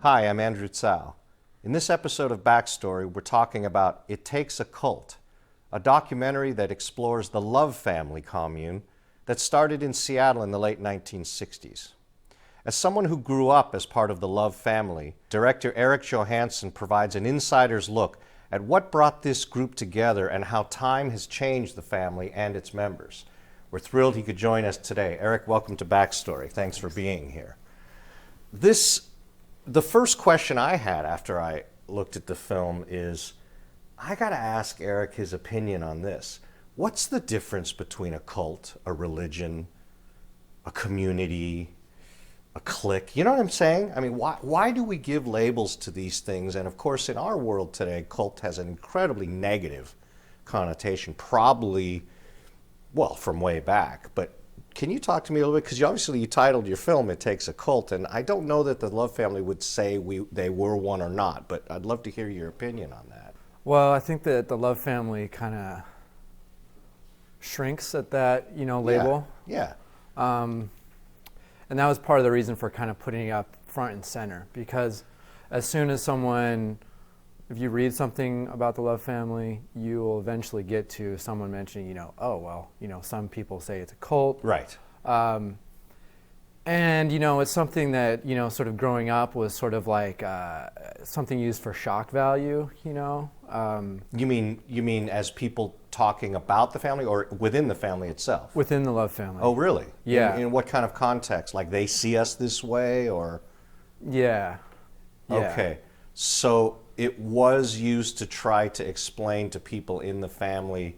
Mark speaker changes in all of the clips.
Speaker 1: Hi, I'm Andrew Tsao. In this episode of Backstory, we're talking about It Takes a Cult, a documentary that explores the Love family commune that started in Seattle in the late 1960s. As someone who grew up as part of the Love family, director Eric Johannsen provides an insider's look at what brought this group together and how time has changed the family and its members. We're thrilled he could join us today. Eric, welcome to Backstory. Thanks for being here. The first question I had after I looked at the film is, I got to ask Eric his opinion on this. What's the difference between a cult, a religion, a community, a clique? You know what I'm saying? I mean, why do we give labels to these things? And of course, in our world today, cult has an incredibly negative connotation, probably, well, from way back. But can you talk to me a little bit? Because obviously you titled your film, It Takes a Cult, and I don't know that the Love family would say they were one or not, but I'd love to hear your opinion on that.
Speaker 2: Well, I think that the Love family kind of shrinks at that, label.
Speaker 1: Yeah.
Speaker 2: And that was part of the reason for kind of putting it up front and center, because as soon as if you read something about the Love family, you will eventually get to someone mentioning, some people say it's a cult.
Speaker 1: Right.
Speaker 2: And, it's something that, sort of growing up was sort of like something used for shock value,
Speaker 1: You mean as people talking about the family or within the family itself?
Speaker 2: Within the Love family.
Speaker 1: Oh, really?
Speaker 2: Yeah.
Speaker 1: In what kind of context? Like they see us this way or?
Speaker 2: Yeah.
Speaker 1: Okay. So it was used to try to explain to people in the family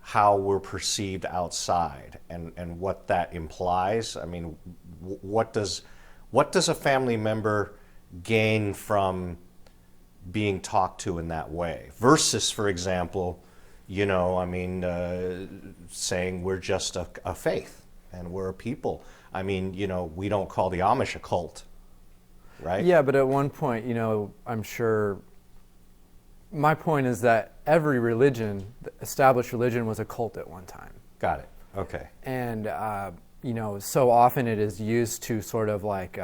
Speaker 1: how we're perceived outside and what that implies. I mean, what does a family member gain from being talked to in that way versus, for example, saying we're just a faith and we're a people. I mean, we don't call the Amish a cult, right?
Speaker 2: Yeah, but at one point, I'm sure, my point is that every religion, established religion, was a cult at one time.
Speaker 1: Got it. Okay.
Speaker 2: And, so often it is used to sort of like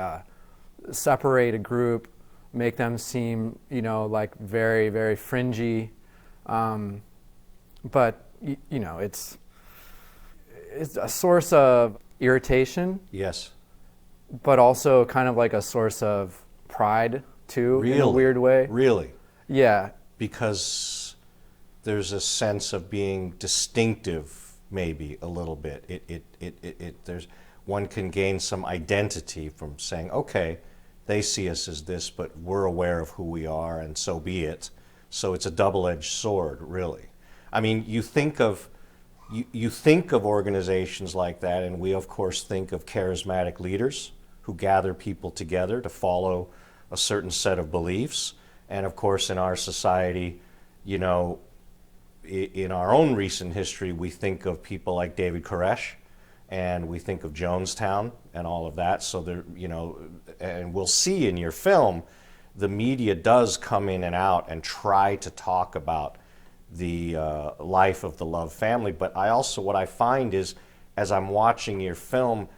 Speaker 2: separate a group, make them seem, like very, very fringy. But, it's a source of irritation.
Speaker 1: Yes.
Speaker 2: But also kind of like a source of pride, too,
Speaker 1: Really?
Speaker 2: in a weird way.
Speaker 1: Really?
Speaker 2: Yeah.
Speaker 1: Because there's a sense of being distinctive, maybe a little bit. There's one can gain some identity from saying, okay, they see us as this, but we're aware of who we are, and so be it. So it's a double-edged sword, really. I mean, you think of organizations like that, and we of course think of charismatic leaders who gather people together to follow a certain set of beliefs. And of course, in our society, in our own recent history, we think of people like David Koresh, and we think of Jonestown and all of that. So there, and we'll see in your film, the media does come in and out and try to talk about the life of the Love family. But what I find is, as I'm watching your film,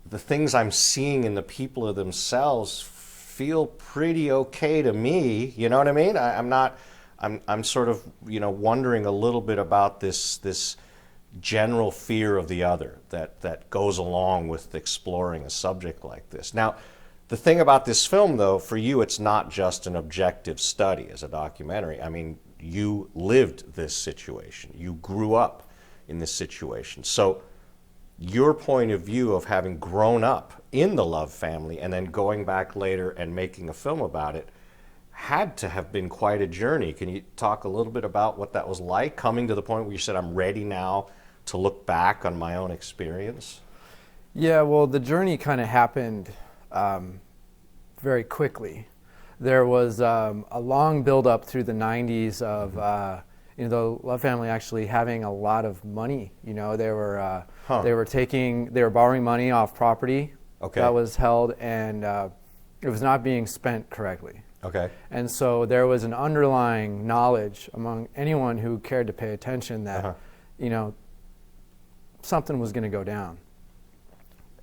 Speaker 1: the things I'm seeing in the people of themselves feel pretty okay to me. You know what I mean? I'm sort of, wondering a little bit about this general fear of the other that goes along with exploring a subject like this. Now, the thing about this film, though, for you, it's not just an objective study as a documentary. I mean, you lived this situation. You grew up in this situation. So your point of view of having grown up in the Love family and then going back later and making a film about it had to have been quite a journey. Can you talk a little bit about what that was like, coming to the point where you said, I'm ready now to look back on my own experience?
Speaker 2: Yeah, well, the journey kind of happened very quickly. There was a long build-up through the 90s of the Love family actually having a lot of money. They were borrowing money off property that was held, and it was not being spent correctly.
Speaker 1: Okay.
Speaker 2: And so there was an underlying knowledge among anyone who cared to pay attention that something was going to go down.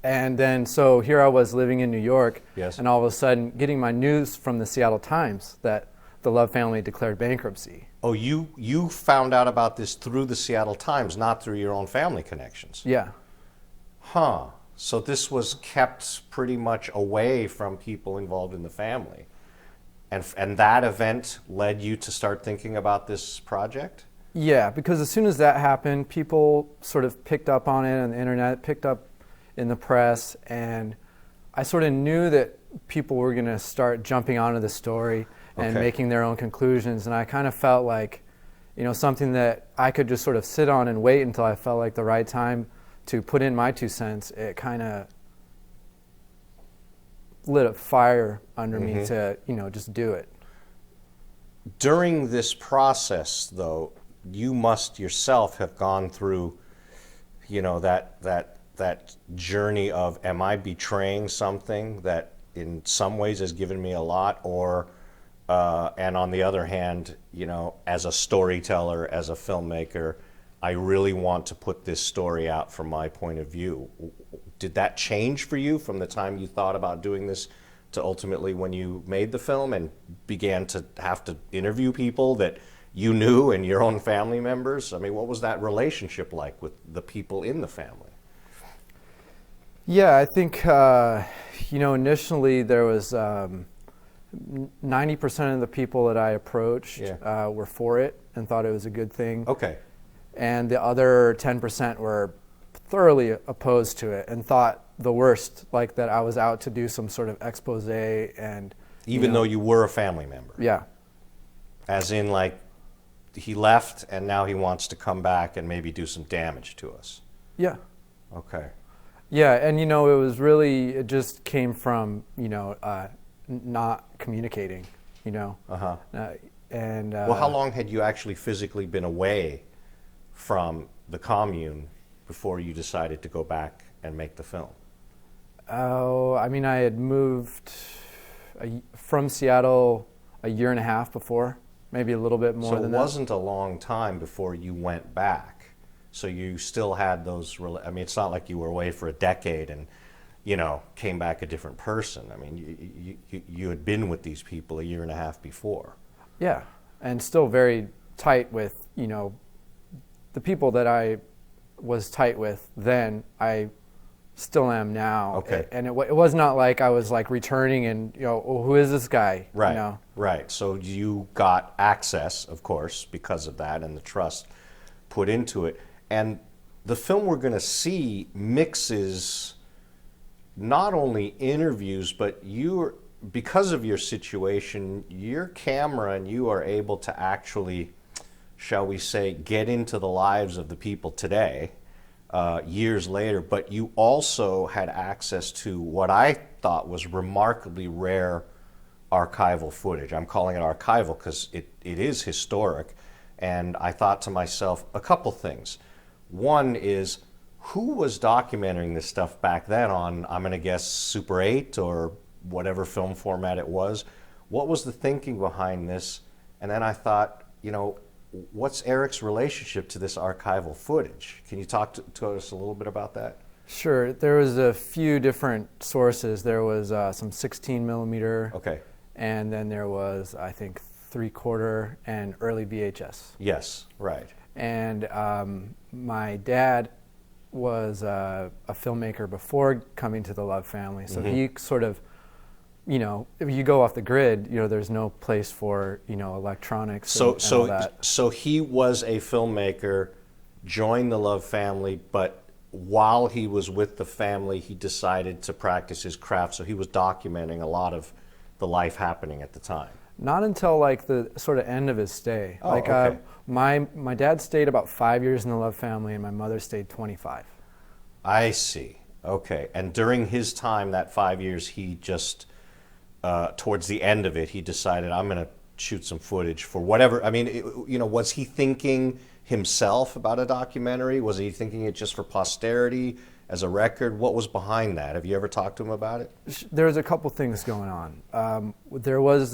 Speaker 2: And then, so here I was living in New York,
Speaker 1: Yes.
Speaker 2: and all of a sudden getting my news from the Seattle Times that the Love family declared bankruptcy.
Speaker 1: Oh, you found out about this through the Seattle Times, not through your own family connections.
Speaker 2: Yeah.
Speaker 1: Huh. So this was kept pretty much away from people involved in the family. And that event led you to start thinking about this project?
Speaker 2: Yeah, because as soon as that happened, people sort of picked up on it on the internet, picked up in the press, and I sort of knew that people were going to start jumping onto the story and
Speaker 1: Okay.
Speaker 2: making their own conclusions, and I kind of felt like, something that I could just sort of sit on and wait until I felt like the right time to put in my 2 cents. It kind of lit a fire under me to, just do it.
Speaker 1: During this process, though, you must yourself have gone through, that journey of, am I betraying something that in some ways has given me a lot, or and on the other hand, as a storyteller, as a filmmaker, I really want to put this story out from my point of view. Did that change for you from the time you thought about doing this to ultimately when you made the film and began to have to interview people that you knew and your own family members? I mean, what was that relationship like with the people in the family?
Speaker 2: Yeah, I think, initially there was 90% of the people that I approached were for it and thought it was a good thing.
Speaker 1: Okay.
Speaker 2: And the other 10% were thoroughly opposed to it and thought the worst, like that I was out to do some sort of expose and...
Speaker 1: Even though you were a family member?
Speaker 2: Yeah.
Speaker 1: As in, like, he left and now he wants to come back and maybe do some damage to us?
Speaker 2: Yeah.
Speaker 1: Okay.
Speaker 2: Yeah, and it just came from, not communicating,
Speaker 1: Uh-huh.
Speaker 2: Well,
Speaker 1: how long had you actually physically been away from the commune before you decided to go back and make the film?
Speaker 2: Oh, I mean, I had moved from Seattle a year and a half before, maybe a little bit more than that.
Speaker 1: So it wasn't a long time before you went back. So you still had those, I mean, it's not like you were away for a decade and, came back a different person. I mean, you had been with these people a year and a half before.
Speaker 2: Yeah, and still very tight with, the people that I was tight with then, I still am now.
Speaker 1: Okay.
Speaker 2: And it was not like I was like returning and, oh, who is this guy?
Speaker 1: Right, right. So you got access, of course, because of that and the trust put into it. And the film we're going to see mixes not only interviews, but because of your situation, your camera and you are able to actually, shall we say, get into the lives of the people today, years later, but you also had access to what I thought was remarkably rare archival footage. I'm calling it archival because it is historic, and I thought to myself a couple things. One is, who was documenting this stuff back then on, I'm going to guess, Super 8 or whatever film format it was? What was the thinking behind this? And then I thought, what's Eric's relationship to this archival footage? Can you talk to us a little bit about that?
Speaker 2: Sure. There was a few different sources. There was some 16 millimeter.
Speaker 1: Okay.
Speaker 2: And then there was, I think, 3/4 and early VHS.
Speaker 1: Yes, right.
Speaker 2: And my dad was a filmmaker before coming to the Love family. So he sort of, if you go off the grid, there's no place for, electronics and all that.
Speaker 1: So he was a filmmaker, joined the Love family, but while he was with the family, he decided to practice his craft. So he was documenting a lot of the life happening at the time.
Speaker 2: Not until like the sort of end of his stay.
Speaker 1: Oh, okay.
Speaker 2: My dad stayed about 5 years in the Love family, and my mother stayed 25.
Speaker 1: I see. Okay. And during his time, that 5 years, he just, towards the end of it, he decided, I'm going to shoot some footage for whatever. I mean, was he thinking himself about a documentary? Was he thinking it just for posterity, as a record? What was behind that? Have you ever talked to him about it?
Speaker 2: There's a couple things going on. There was,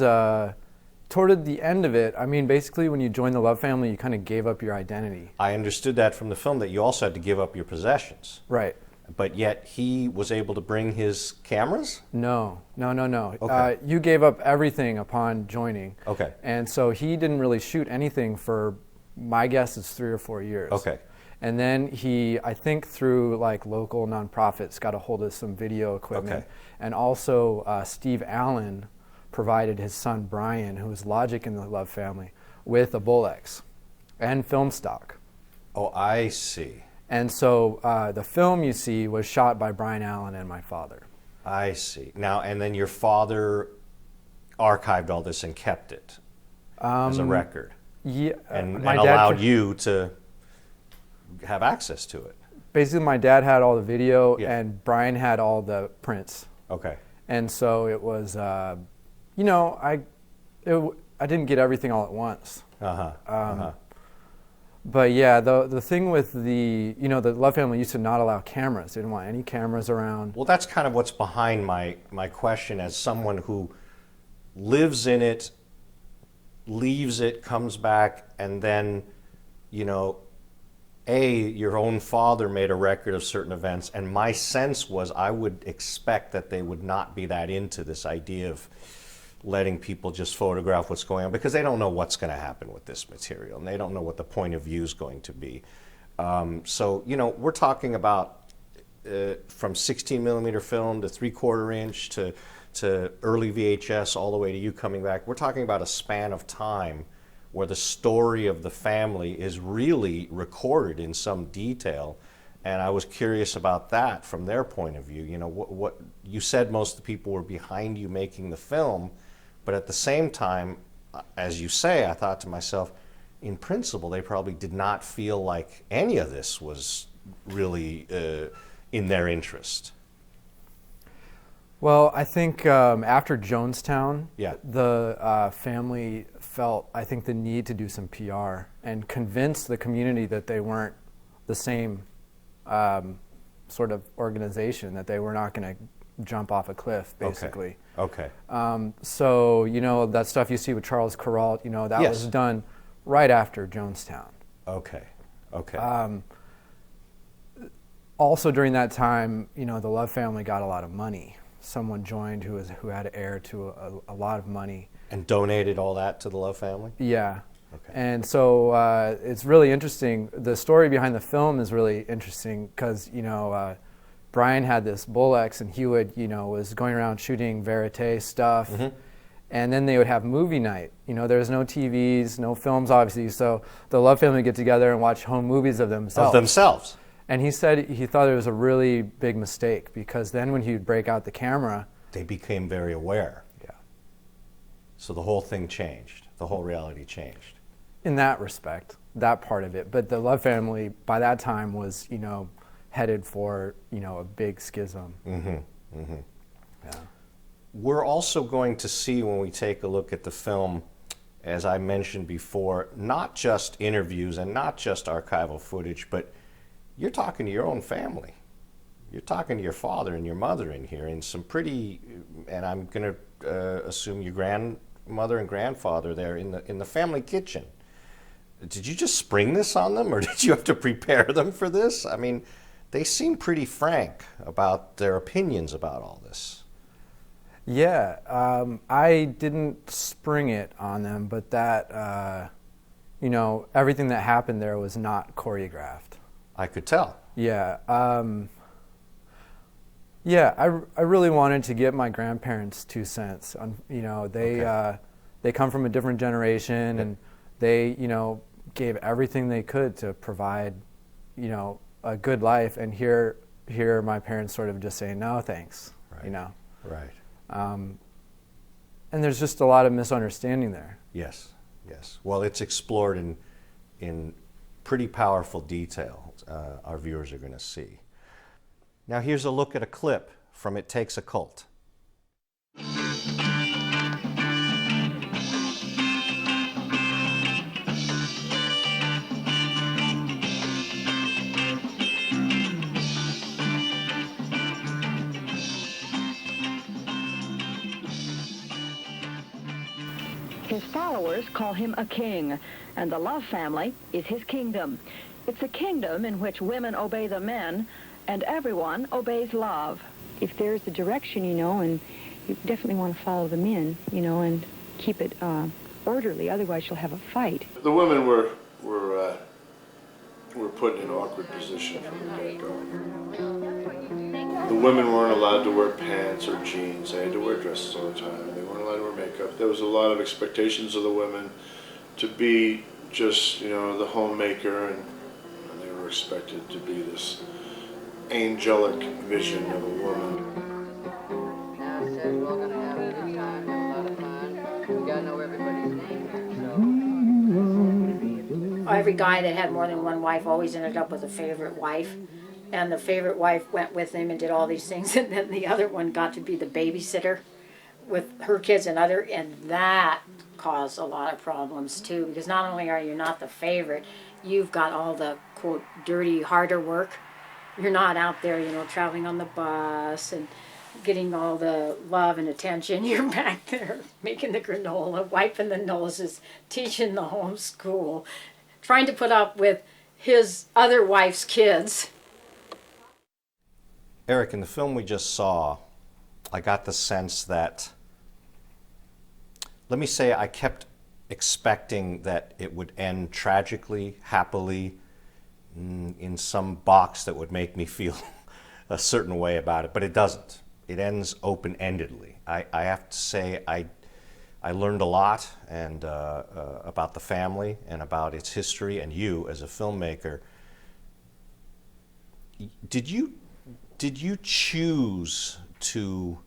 Speaker 2: toward the end of it, I mean, basically when you joined the Love family, you kind of gave up your identity.
Speaker 1: I understood that from the film, that you also had to give up your possessions.
Speaker 2: Right.
Speaker 1: but yet he was able to bring his cameras?
Speaker 2: No.
Speaker 1: Okay.
Speaker 2: You gave up everything upon joining.
Speaker 1: Okay.
Speaker 2: And so he didn't really shoot anything for, my guess is 3 or 4 years.
Speaker 1: Okay.
Speaker 2: And then he, I think through like local nonprofits, got a hold of some video equipment.
Speaker 1: Okay.
Speaker 2: And also Steve Allen provided his son Brian, who was Logic in the Love family, with a Bolex and film stock.
Speaker 1: Oh, I see.
Speaker 2: And so the film you see was shot by Brian Allen and my father.
Speaker 1: I see. Now, and then your father archived all this and kept it as a record,
Speaker 2: Yeah,
Speaker 1: and
Speaker 2: my dad
Speaker 1: allowed you to have access to it.
Speaker 2: Basically, my dad had all the video,
Speaker 1: Yeah.
Speaker 2: and Brian had all the prints.
Speaker 1: Okay.
Speaker 2: And so it was, I didn't get everything all at once. But yeah, the thing with the Love family used to not allow cameras. They didn't want any cameras around.
Speaker 1: Well, that's kind of what's behind my question as someone who lives in it, leaves it, comes back, and then, your own father made a record of certain events, and my sense was I would expect that they would not be that into this idea of letting people just photograph what's going on, because they don't know what's going to happen with this material, and they don't know what the point of view is going to be. So, we're talking about from 16 millimeter film to 3/4 inch to early VHS all the way to you coming back. We're talking about a span of time where the story of the family is really recorded in some detail. And I was curious about that from their point of view. What you said, most of the people were behind you making the film, but at the same time, as you say, I thought to myself, in principle, they probably did not feel like any of this was really in their interest.
Speaker 2: Well, I think after Jonestown,
Speaker 1: Yeah.
Speaker 2: the family felt, I think, the need to do some PR and convince the community that they weren't the same sort of organization, that they were not going to jump off a cliff, basically.
Speaker 1: Okay.
Speaker 2: So, that stuff you see with Charles Kuralt, that
Speaker 1: Yes.
Speaker 2: was done right after Jonestown.
Speaker 1: Okay.
Speaker 2: Also during that time, the Love family got a lot of money. Someone joined who had heir to a lot of money.
Speaker 1: And donated all that to the Love family?
Speaker 2: Yeah.
Speaker 1: Okay.
Speaker 2: And so it's really interesting. The story behind the film is really interesting because, Brian had this Bolex, and he would, was going around shooting verite stuff. Mm-hmm. And then they would have movie night. There was no TVs, no films, obviously. So the Love family would get together and watch home movies of themselves. And he said he thought it was a really big mistake, because then when he would break out the camera,
Speaker 1: they became very aware.
Speaker 2: Yeah.
Speaker 1: So the whole thing changed. The whole reality changed.
Speaker 2: In that respect, that part of it. But the Love family by that time was, headed for, a big schism.
Speaker 1: Mm-hmm. Mm-hmm.
Speaker 2: Yeah.
Speaker 1: We're also going to see, when we take a look at the film, as I mentioned before, not just interviews and not just archival footage, but you're talking to your own family. You're talking to your father and your mother in here in some pretty, and I'm going to assume your grandmother and grandfather there in the family kitchen. Did you just spring this on them, or did you have to prepare them for this? I mean, they seem pretty frank about their opinions about all this.
Speaker 2: Yeah, I didn't spring it on them, but that, everything that happened there was not choreographed.
Speaker 1: I could tell.
Speaker 2: Yeah. I really wanted to get my grandparents' 2 cents. They come from a different generation, and they, gave everything they could to provide, a good life. And here my parents sort of just saying, no, thanks,
Speaker 1: Right. Right.
Speaker 2: And there's just a lot of misunderstanding there.
Speaker 1: Yes. Well, it's explored in pretty powerful detail. Our viewers are going to see. Now here's a look at a clip from It Takes a Cult.
Speaker 3: His followers call him a king, and the Love family is his kingdom. It's a kingdom in which women obey the men and everyone obeys love.
Speaker 4: If there's a direction, and you definitely want to follow them in, and keep it orderly. Otherwise, you'll have a fight.
Speaker 5: The women were put in an awkward position from the get-go. The women weren't allowed to wear pants or jeans. They had to wear dresses all the time. They weren't allowed to wear makeup. There was a lot of expectations of the women to be just, the homemaker, and they were expected to be this angelic vision of a woman.
Speaker 6: Now it says we're all going to have a good time, have a lot of fun. We got to know everybody's name here, so.
Speaker 7: Every guy that had more than one wife always ended up with a favorite wife. And the favorite wife went with him and did all these things. And then the other one got to be the babysitter with her kids and that caused a lot of problems too. Because not only are you not the favorite, you've got all the, quote, dirty, harder work. You're not out there, traveling on the bus and getting all the love and attention. You're back there making the granola, wiping the noses, teaching the homeschool, trying to put up with his other wife's kids.
Speaker 1: Eric, in the film we just saw, I got the sense that, let me say, I kept expecting that it would end tragically, happily, in some box that would make me feel a certain way about it, but it doesn't. It ends open-endedly. I have to say I learned a lot and about the family and about its history, and you as a filmmaker. Did you choose to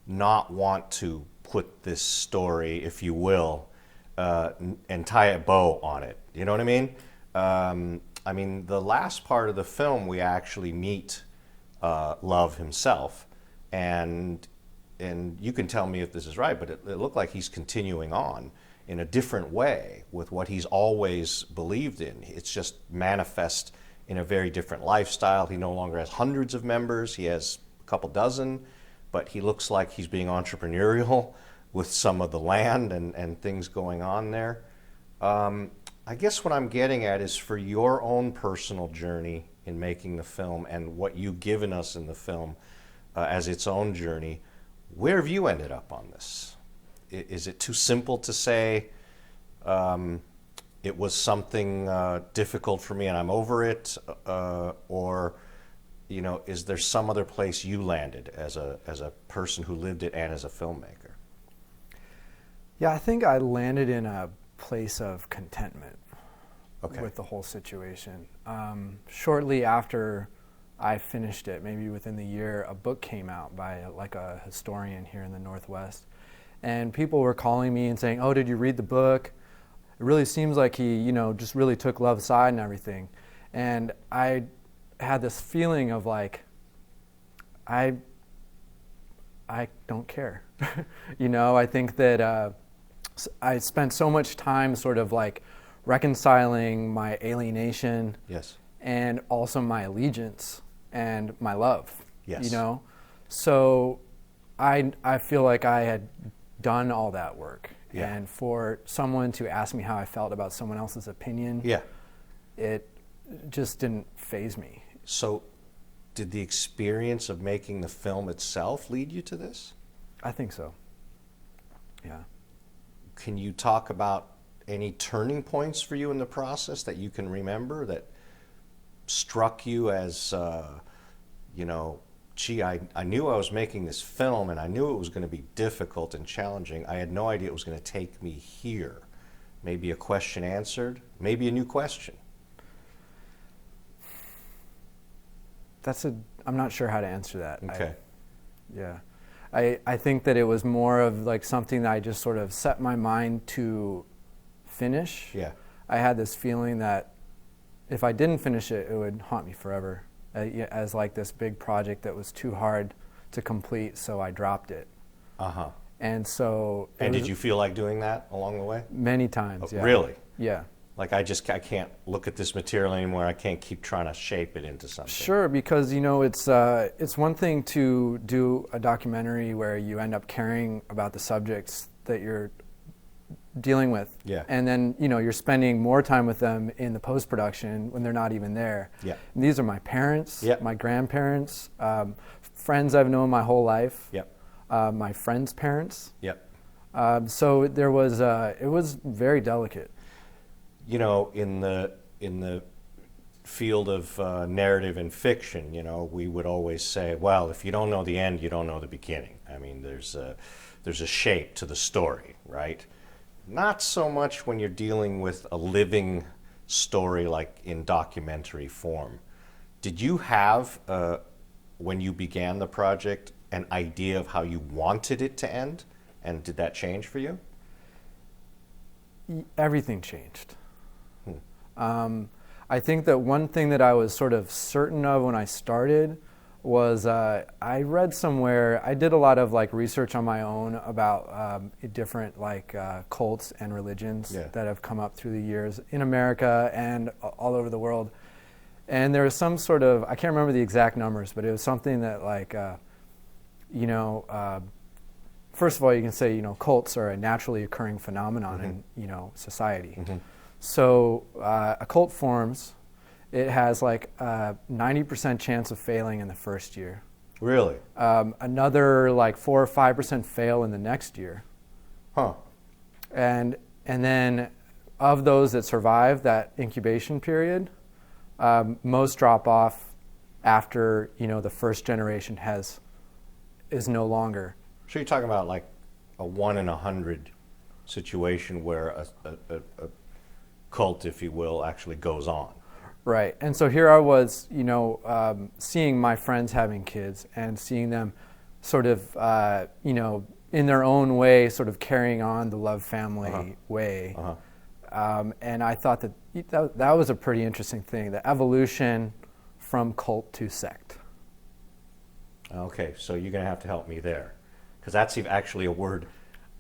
Speaker 1: not want to put this story, if you will, and tie a bow on it? You know what I mean? The last part of the film, we actually meet Love himself, and you can tell me if this is right, but it looked like he's continuing on in a different way with what he's always believed in. It's just manifest in a very different lifestyle. He no longer has hundreds of members. He has a couple dozen, but he looks like he's being entrepreneurial with some of the land and things going on there. I guess what I'm getting at is, for your own personal journey in making the film and what you've given us in the film as its own journey, where have you ended up on this? Is it too simple to say, it was something difficult for me and I'm over it, or is there some other place you landed as a person who lived it and as a filmmaker?
Speaker 2: Yeah, I think I landed in a place of contentment
Speaker 1: Okay.
Speaker 2: with the whole situation. Shortly after I finished it, maybe within the year, a book came out by a historian here in the Northwest, and people were calling me and saying, "Oh, did you read the book? It really seems like he, just really took Love's side and everything." And I had this feeling of I don't care. I think that I spent so much time sort of reconciling my alienation,
Speaker 1: Yes.
Speaker 2: and also my allegiance and my love.
Speaker 1: Yes.
Speaker 2: So I feel like I had done all that work.
Speaker 1: Yeah.
Speaker 2: And for someone to ask me how I felt about someone else's opinion,
Speaker 1: Yeah.
Speaker 2: it just didn't faze me.
Speaker 1: So did the experience of making the film itself lead you to this?
Speaker 2: I think so. Yeah.
Speaker 1: Can you talk about any turning points for you in the process that you can remember that struck you as, gee, I knew I was making this film and I knew it was going to be difficult and challenging. I had no idea it was going to take me here. Maybe a question answered, maybe a new question.
Speaker 2: I'm not sure how to answer that.
Speaker 1: Okay.
Speaker 2: I think that it was more of something that I just sort of set my mind to finish.
Speaker 1: Yeah.
Speaker 2: I had this feeling that if I didn't finish it, it would haunt me forever as this big project that was too hard to complete, so I dropped it.
Speaker 1: Uh-huh.
Speaker 2: And so...
Speaker 1: And did you feel like doing that along the way?
Speaker 2: Many times, yeah.
Speaker 1: Really?
Speaker 2: Yeah.
Speaker 1: I can't look at this material anymore. I can't keep trying to shape it into something.
Speaker 2: Sure, because it's one thing to do a documentary where you end up caring about the subjects that you're dealing with.
Speaker 1: Yeah.
Speaker 2: And then, you're spending more time with them in the post-production when they're not even there.
Speaker 1: Yeah.
Speaker 2: And these are my parents,
Speaker 1: Yeah.
Speaker 2: my grandparents, friends I've known my whole life,
Speaker 1: Yep.
Speaker 2: my friends' parents.
Speaker 1: Yep.
Speaker 2: So there was, it was very delicate.
Speaker 1: In the field of narrative and fiction, we would always say, well, if you don't know the end, you don't know the beginning. I mean, there's a shape to the story, right? Not so much when you're dealing with a living story like in documentary form. Did you have, when you began the project, an idea of how you wanted it to end? And did that change for you?
Speaker 2: Everything changed. I think that one thing that I was sort of certain of when I started was I read somewhere, I did a lot of research on my own about different cults and religions that have come up through the years in America and all over the world. And there was some sort of, I can't remember the exact numbers, but it was something that first of all, you can say, cults are a naturally occurring phenomenon in, society. So a cult forms, it has a 90% chance of failing in the first year.
Speaker 1: Really?
Speaker 2: Another 4 or 5% fail in the next year.
Speaker 1: Huh.
Speaker 2: And then of those that survive that incubation period, most drop off after, the first generation is no longer.
Speaker 1: So you're talking about a 1 in 100 situation where a cult, if you will, actually goes on.
Speaker 2: Right. And so here I was, seeing my friends having kids and seeing them sort of, in their own way, sort of carrying on the love family way. And I thought that was a pretty interesting thing, the evolution from cult to sect.
Speaker 1: Okay, so you're going to have to help me there. Because that's actually a word.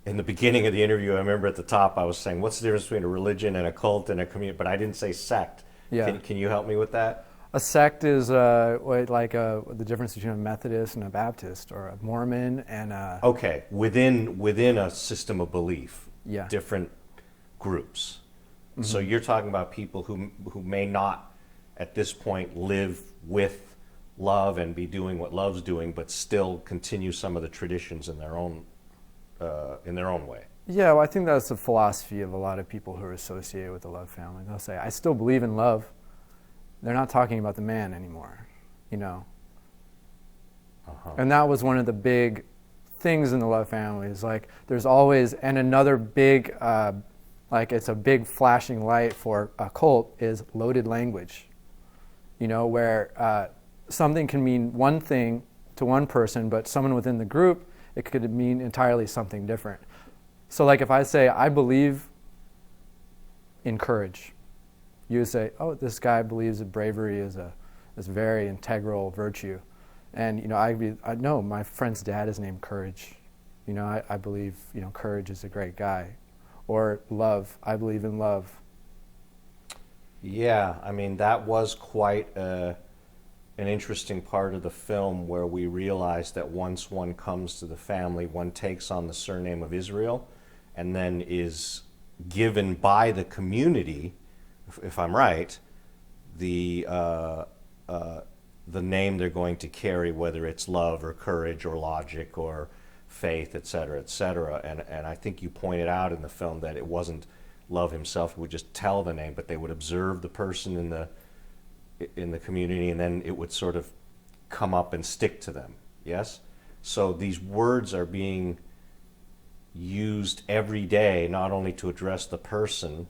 Speaker 1: In the beginning of the interview, I remember at the top I was saying, what's the difference between a religion and a cult and a community? But I didn't say sect.
Speaker 2: Yeah.
Speaker 1: Can you help me with that?
Speaker 2: A sect is the difference between a Methodist and a Baptist, or a Mormon and a...
Speaker 1: Okay, within a system of belief,
Speaker 2: Yeah.
Speaker 1: different groups. So you're talking about people who may not, at this point, live with love and be doing what love's doing, but still continue some of the traditions in their own way.
Speaker 2: Yeah, well, I think that's the philosophy of a lot of people who are associated with the love family. They'll say, I still believe in love. They're not talking about the man anymore, And that was one of the big things in the love family, is there's always, and another big, it's a big flashing light for a cult, is loaded language, where something can mean one thing to one person, but someone within the group, it could mean entirely something different. So if I say, I believe in courage, you say, oh, this guy believes that bravery is a very integral virtue. And, I know my friend's dad is named Courage. I believe, Courage is a great guy. Or love, I believe in love.
Speaker 1: Yeah, I mean, that was quite an interesting part of the film, where we realized that once one comes to the family, one takes on the surname of Israel and then is given by the community, if I'm right, the name they're going to carry, whether it's love or courage or logic or faith, et cetera, et cetera. And I think you pointed out in the film that it wasn't love himself who would just tell the name, but they would observe the person in the community, and then it would sort of come up and stick to them. Yes? So these words are being used every day, not only to address the person,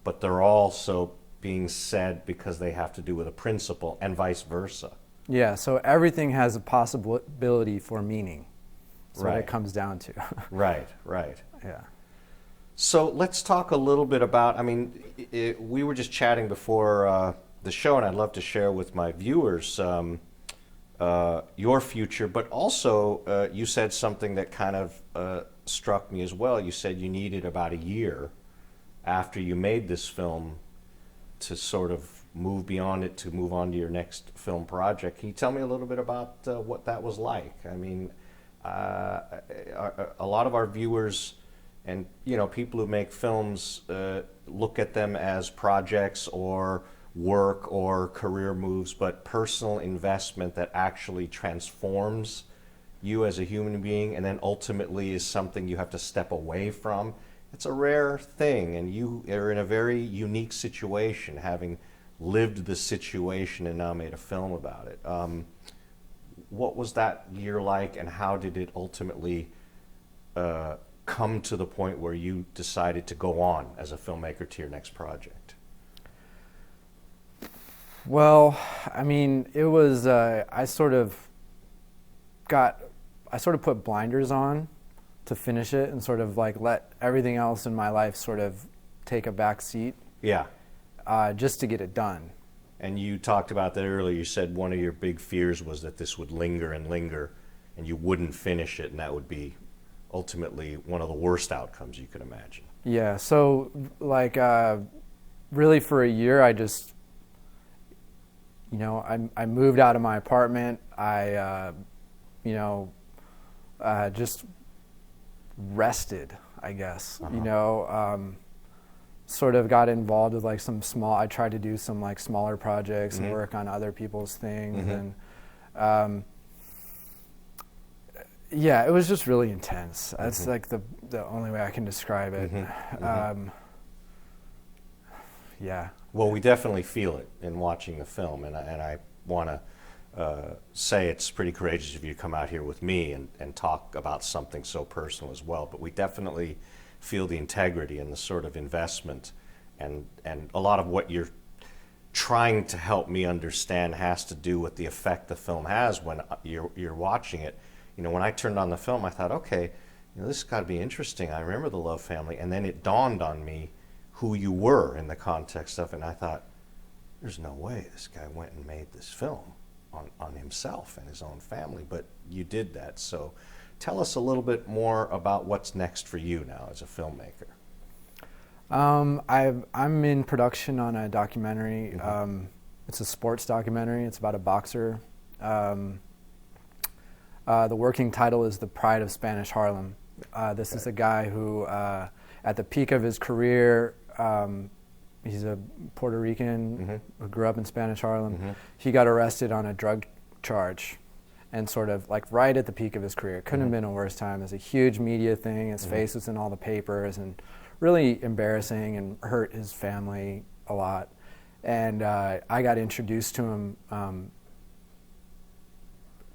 Speaker 1: but they're also being said because they have to do with a principle, and vice versa.
Speaker 2: Yeah, so everything has a possibility for meaning. That's
Speaker 1: Right.
Speaker 2: what it comes down to.
Speaker 1: Right.
Speaker 2: Yeah.
Speaker 1: So let's talk a little bit about, we were just chatting before the show, and I'd love to share with my viewers your future, but also you said something that kind of struck me as well. You said you needed about a year after you made this film to sort of move beyond it, to move on to your next film project. Can you tell me a little bit about what that was like? A lot of our viewers And you know, people who make films look at them as projects or work or career moves, but personal investment that actually transforms you as a human being and then ultimately is something you have to step away from. It's a rare thing, and you are in a very unique situation, having lived the situation and now made a film about it. What was that year like, and how did it ultimately come to the point where you decided to go on as a filmmaker to your next project?
Speaker 2: Well, I mean, it was, I sort of put blinders on to finish it and sort of like let everything else in my life sort of take a back seat.
Speaker 1: Yeah.
Speaker 2: Just to get it done.
Speaker 1: And you talked about that earlier. You said one of your big fears was that this would linger and linger and you wouldn't finish it, and that would be ultimately one of the worst outcomes you could imagine.
Speaker 2: Yeah, so like really for a year I just, you know, I moved out of my apartment. I, you know, just rested, I guess. You know, sort of got involved with like I tried to do some like smaller projects and work on other people's things. And yeah, it was just really intense. That's like the only way I can describe it. Yeah.
Speaker 1: Well, we definitely feel it in watching the film, and I want to say it's pretty courageous of you to come out here with me and talk about something so personal as well. But we definitely feel the integrity and the sort of investment, and a lot of what you're trying to help me understand has to do with the effect the film has when you're watching it. You know, when I turned on the film, I thought, okay, you know, this has got to be interesting. I remember the Love family, and then it dawned on me who you were in the context of it, and I thought, there's no way this guy went and made this film on himself and his own family, but you did that. So tell us a little bit more about what's next for you now as a filmmaker.
Speaker 2: I'm in production on a documentary. It's a sports documentary. It's about a boxer. The working title is The Pride of Spanish Harlem. This is a guy who, at the peak of his career, he's a Puerto Rican who grew up in Spanish Harlem. He got arrested on a drug charge, and sort of like right at the peak of his career. It couldn't have been a worse time. It was a huge media thing. His face was in all the papers, and really embarrassing, and hurt his family a lot. And I got introduced to him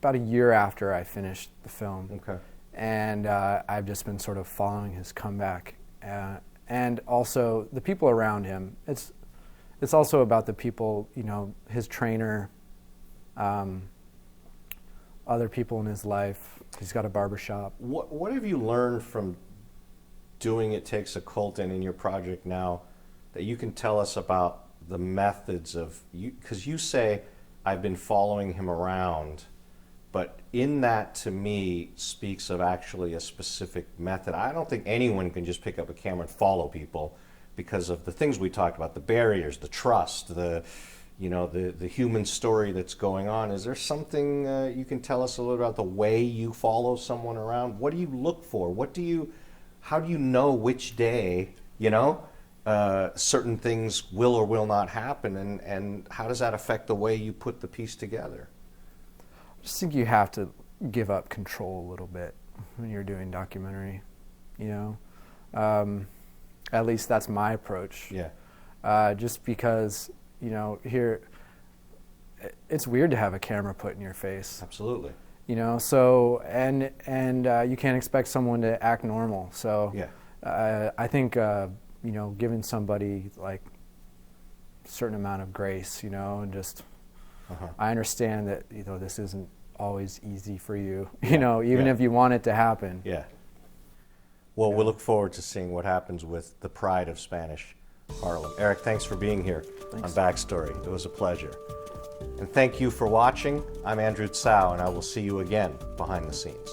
Speaker 2: about a year after I finished the film. Okay. And I've just been sort of following his comeback. And also the people around him. It's also about the people, you know, his trainer, other people in his life. He's got a barbershop.
Speaker 1: What have you learned from doing It Takes a Cult and in your project now that you can tell us about the methods of, because you say, I've been following him around, but in that, to me, speaks of actually a specific method. I don't think anyone can just pick up a camera and follow people because of the things we talked about, the barriers, the trust, the human story that's going on. Is there something you can tell us a little about the way you follow someone around? What do you look for? How do you know which day, certain things will or will not happen, and how does that affect the way you put the piece together?
Speaker 2: I just think you have to give up control a little bit when you're doing documentary, at least that's my approach.
Speaker 1: Yeah.
Speaker 2: Just because, here, it's weird to have a camera put in your face.
Speaker 1: Absolutely.
Speaker 2: So, and you can't expect someone to act normal. So yeah. I think, giving somebody like a certain amount of grace, and just, I understand that, this isn't always easy for you, even if you want it to happen.
Speaker 1: Yeah. Well, we look forward to seeing what happens with The Pride of Spanish Harlem. Eric, thanks for being here on Backstory. It was a pleasure. And thank you for watching. I'm Andrew Tsao, and I will see you again behind the scenes.